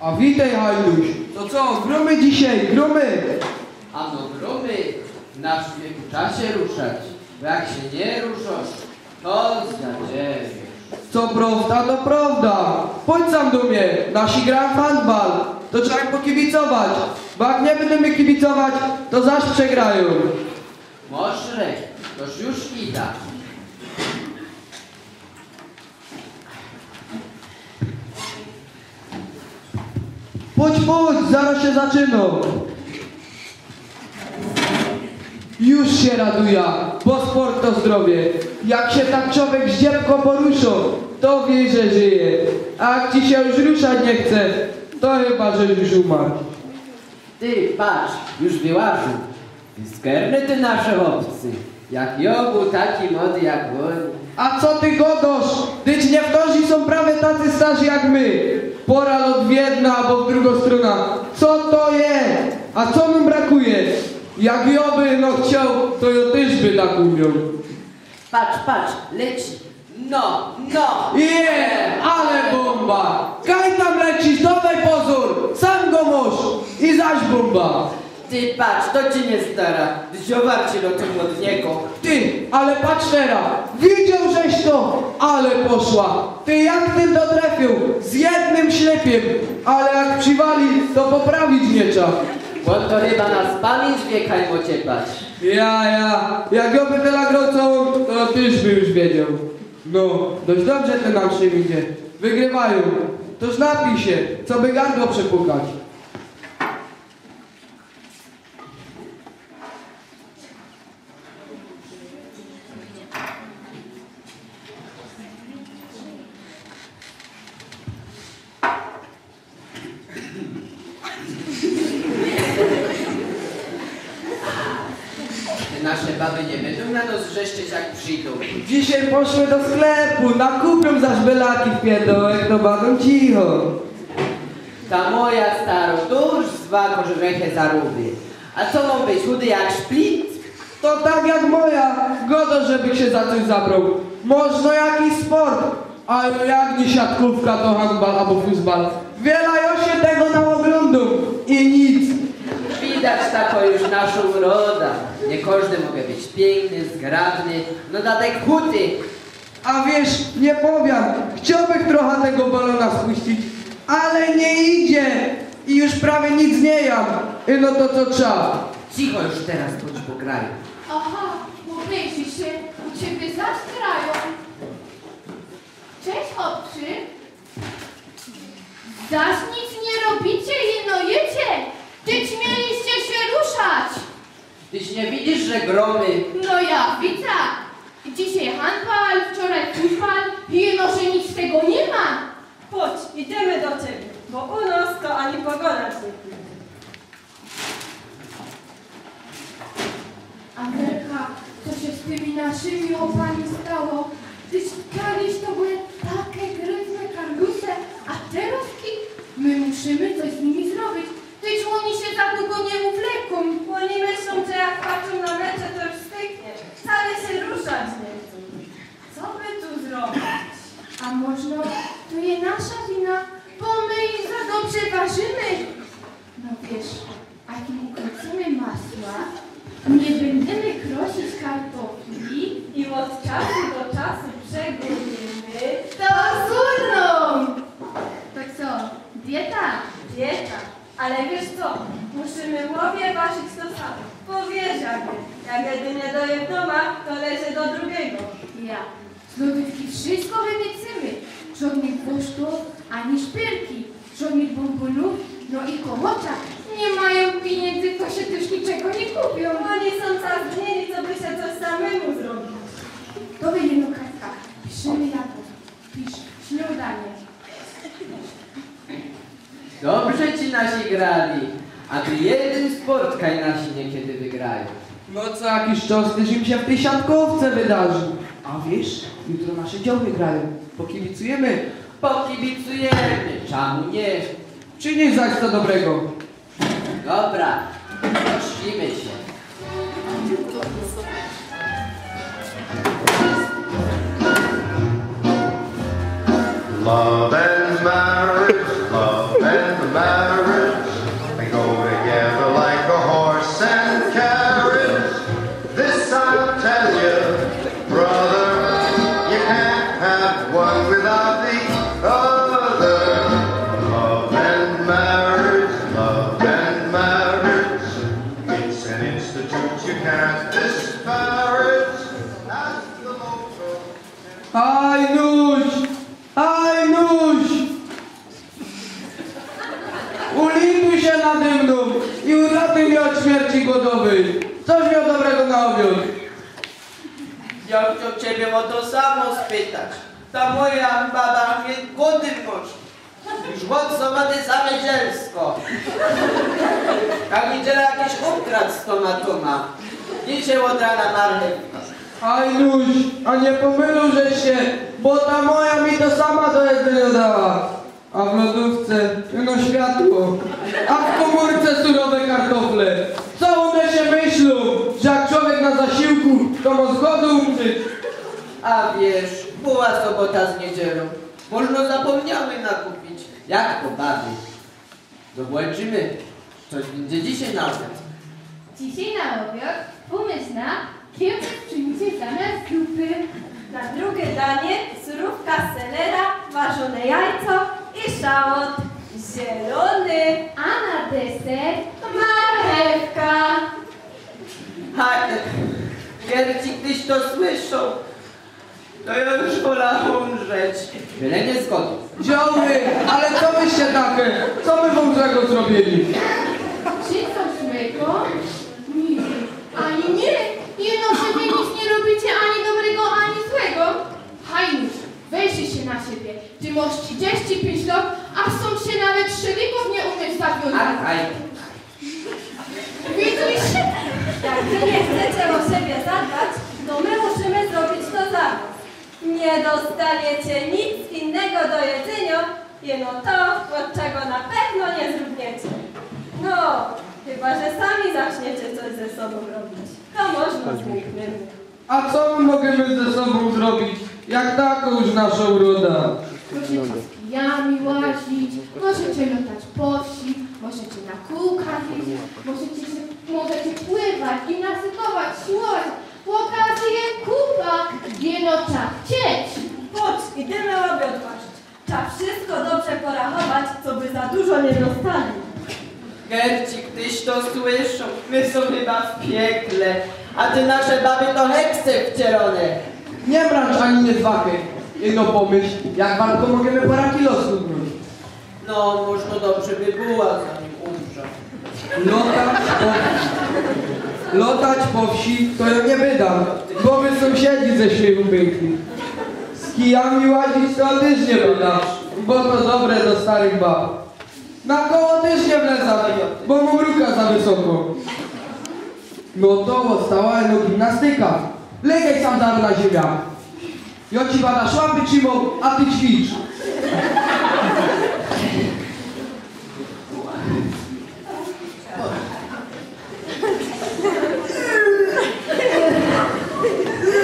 A witaj, Hajduś. To co, gromy dzisiaj, gromy. A no gromy, w naszym wieku czasie ruszać, bo jak się nie ruszasz, to zdziadziewiesz. Co prawda, to prawda. Chodź sam do mnie, nasi gra w handbal. To trzeba im pokibicować, bo jak nie będziemy kibicować, to zaś przegrają. Moszrek, toż już ida. Chodź, zaraz się zaczyna. Już się raduje, bo sport to zdrowie. Jak się tak człowiek zdziepko porusza, to wie, że żyje. A jak ci się już ruszać nie chce, to chyba, że już umarł. Ty, patrz, już wyłażył. Ty skerny ty nasze chłopcy. Jak jogu, taki młody jak on. A co ty godosz? Tyć nie wtorzy są prawie tacy starzy jak my. Pora od w jedna albo w drugą stronę. Co to jest? A co mu brakuje? Jak joby no chciał, to ja też by tak umiał. Patrz, leci. No. Ale bomba! Kaj tam lecisz, dawaj pozór! Sam go masz! I zaś bomba! Ty patrz, to ci nie stara. Dziowarcie do tym od niego. Ty, ale patrz teraz! Widział żeś to! Ale poszła! Ty jak tym dotrafił? Z jednym ślepiem! Ale jak przywali, to poprawić nie trzeba. Bo to chyba nas pamięć wiekaj ociepać. Jak ja by tyle grał całą, to tyś by już wiedział. No, dość dobrze ten nam się idzie. Wygrywają. Toż napij się, co by gardło przepukać. Nasze baby nie będą na nos wrzeszczeć jak przyjdą. Dzisiaj poszły do sklepu, nakupią zaś belaki w pierdołek, to będą cicho. Ta moja staro, tuż zwa korzechę zaruby. A co mam być, chudy jak szplit? To tak jak moja, godo, żeby się za coś zabrał. Można jakiś sport, ale jak nie siatkówka, to handbal albo futbal. Wiele się tego na oglądu i nic. Widać tako już nasza uroda. Nie każdy może być piękny, zgrabny, no dadek chudy. A wiesz, nie powiem, chciałbym trochę tego balona spuścić, ale nie idzie i już prawie nic nie jam. I no to co trzeba. Cicho już teraz, chodź po kraju. Aha, mówili się, u ciebie zastrają. Cześć, chłopcy. Zaś nic nie robicie i no jecie. Tyć mieliście się ruszać. Tyś nie widzisz, że gromy? No ja widzę. Dzisiaj handbal, wczoraj futbal i no, że nic z tego nie ma. Chodź, idziemy do ciebie, bo u nas to ani pogoda się nie. Amelka, co się z tymi naszymi opami stało? Tyś kiedyś to były takie gryzne karlusy, a teraz my musimy coś z nimi zrobić. Tyś oni się za długo nie uwleką. Oni myślą, że jak patrzą na mecze, to już styknie. Wcale się ruszać nie chcą. Co by tu zrobić? A można to jest nasza wina, bo my ich za dobrze ważymy. No wiesz, a jak im ukrócimy masła, nie będziemy krosić kartofli I od czasu do czasu przegryzimy. to zurną. To co, dieta? Dieta. Ale wiesz co, musimy łowie ważyć to samo. Bo wiesz jak jedynie doje w domach, to leży do drugiego. Ja. Z lodówki wszystko wymycymy. Żadnych wusztów, ani szpilki. Żadnych bombonów, no i kołocza. Nie mają pieniędzy, to się też niczego nie kupią. Oni są czarnieli, co by się coś samemu zrobić. To by jedno kartka. Piszemy jadło. Pisz, śniadanie. Dobrze ci nasi grali, a ty jeden spotkaj nasi niekiedy wygrają. No co jakiś czas też im się w tej siatkówce wydarzy. A wiesz, jutro nasze dzioły grają. Pokibicujemy. Pokibicujemy, czemu nie? Czy nie zaś co dobrego? Dobra, poszlimy się. Love and marriage, love and marriage. an institute you can't disparage. That's the motto. Hajnuś! Hajnuś! Ulituj się nade mną i uratuj mnie od śmierci głodowej. Coś miał dobrego na obiad. Ja chciał ciebie o to samo spytać. Ta moja baba mnie głodem może. Już łodzowane zamiezielsko. Jak niedziela jakiś ukradł z tomatoma. Dzisiaj od rana marchewka. Hajnuś, a nie pomylił żeś się, bo ta moja mi to sama do jedzenia dała. A w lodówce no światło, a w komórce surowe kartofle. Co one się myślą, że jak człowiek na zasiłku, to ma z głodu umrzeć. A wiesz, była sobota z niedzielą. Można zapomniały nakupić. Jak to bawi? Zobaczymy. Coś będzie dzisiaj na obiad. Dzisiaj na obiad pomysł na kiełbę z pszenicy zamiast zupy. Na drugie danie surówka z selera, ważone jajco i szałot zielony. A na deser marchewka. Haj, Gierci, gdyś to słyszał, to ja już wolałam umrzeć. Byle nie zgodą. Dzioły, ale co wyście takie? Co my wam złego zrobili? Czy coś złego? Nie. Ani nie. Jeno, że wy nic nie robicie ani dobrego, ani złego. Hajnuś, weźcie się na siebie. Ty masz 35 lat, a są się nawet szylików nie umieć zawiązać. Aj, Widzisz? Jak wy nie chcecie o siebie zadbać, to my musimy zrobić to za was. Nie dostaniecie nic innego do jedzenia, jeno to, od czego na pewno nie zrówniecie. No, chyba że sami zaczniecie coś ze sobą robić. To można zniknąć. A co my możemy ze sobą zrobić, jak taka już nasza uroda? Możecie z kijami łazić, możecie latać po wsi, możecie na kółkach jeździć, możecie pływać, gimnastykować, siłować, pokazuje kupa, jeno trzeba chcieć. Chodź, idziemy obie odważyć. Trzeba wszystko dobrze porachować, co by za dużo nie dostali. Gerci, gdyś to słyszą, my są chyba w piekle, a ty nasze baby to heksy wcielone. Nie brać ani nie zwakę. Jedno pomyśl, jak walko możemy pora kilo schudnąć. No, można dobrze by było, zanim umrze. Lotać po wsi to ja nie wydam, bo my sąsiedzi ze śmiechu pękli. Z kijami łazić to też nie wydam, bo to dobre do starych bab. Na koło też nie wlezam, bo mam ruka za wysoko. No to stała no gimnastyka. Legaj sam dar na ziemię. Ja ci bada szłapy trzymał, a ty ćwicz.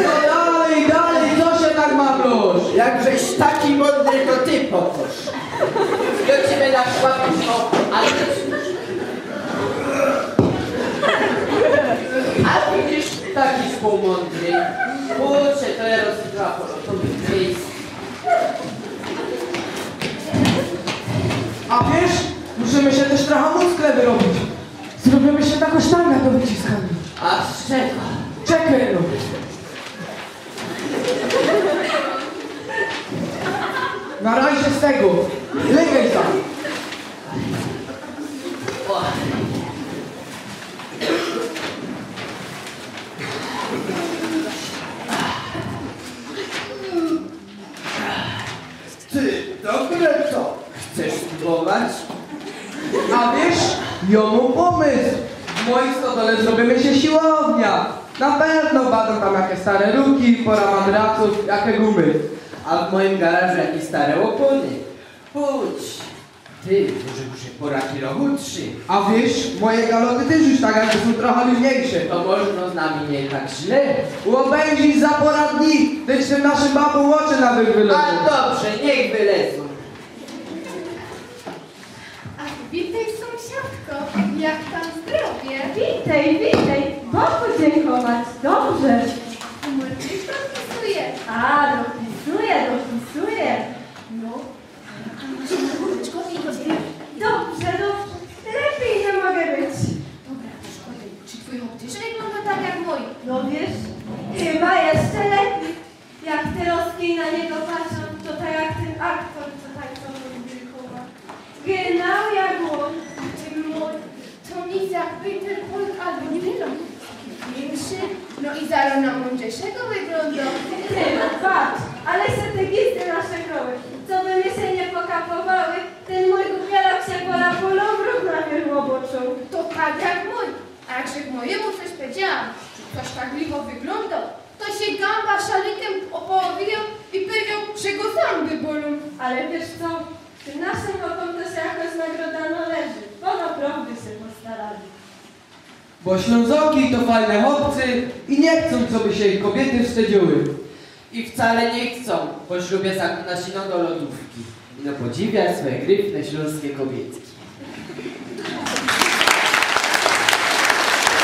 No dalej, co się tak mamlosz? Jakżeś taki mądry, to ty pokoż. Ja ciebie na szłapie ale ty ćwicz. A widzisz, taki współmądry. Kurczę, to ja rozdrapał, to by miejsce. A wiesz, musimy się też trochę muskle wyrobić. Zrobimy się taką sztangę do wyciskania. A z czego? Czekaj no. Na razie z tego. Legaj tam. O. Ty, dobre to. Chcesz spróbować? A wiesz, ja mam pomysł. W moim stodole zrobimy się siłownia. Na pewno będą tam jakieś stare ruki, pora madraców, jakie gumy. A w moim garażu jakieś stare opony. Chodź. Ty, może pora kilo chudszy. A wiesz, moje galoty też już tak jakby są trochę luźniejsze. To można z nami nie tak źle. Łobędzić za pora dni, gdyż tym naszym babom oczy nawet wylodzą. A dobrze, niech wylecą. A witaj sąsiadko, jak tam zdrowie? Witaj, bo podziękować. Dobrze. Umorczyś podpisuje. A, dopisuję. No, kurczko idzie. Dobrze. Lepiej nie mogę być. Dobra, to szkoda. Czy twój twój chłopcy wygląda tak jak mój. No wiesz, chyba jeszcze lepiej. Jak te roski na niego patrzą, to tak jak ten aktor, co tańcował w Wilkowa. Genau jak on. Ty mój, to nic jak Peter Hulk albo Dylan. Większy, no i zaraz na mądrzejszego wygląda. Ty, patrz, ale się te gizdy nasze kroły. Co by my się nie pokapowały, ten mój gubielak się pola polowrów na wierzchu oboczył. To tak jak mój. A jak się mojemu coś powiedziałam, ktoś tak licho wyglądał, to się gamba szalikiem opowiał i powiedział, że go zęby bolą. Ale wiesz co, tym naszym chłopom to się jakoś nagroda należy, bo naprawdę się postarali. Bo Ślązoki to fajne chłopcy i nie chcą, co by się ich kobiety wstydziły. I wcale nie chcą po ślubie zaklinać ino do lodówki. I no podziwia swoje gryfne śląskie kobietki.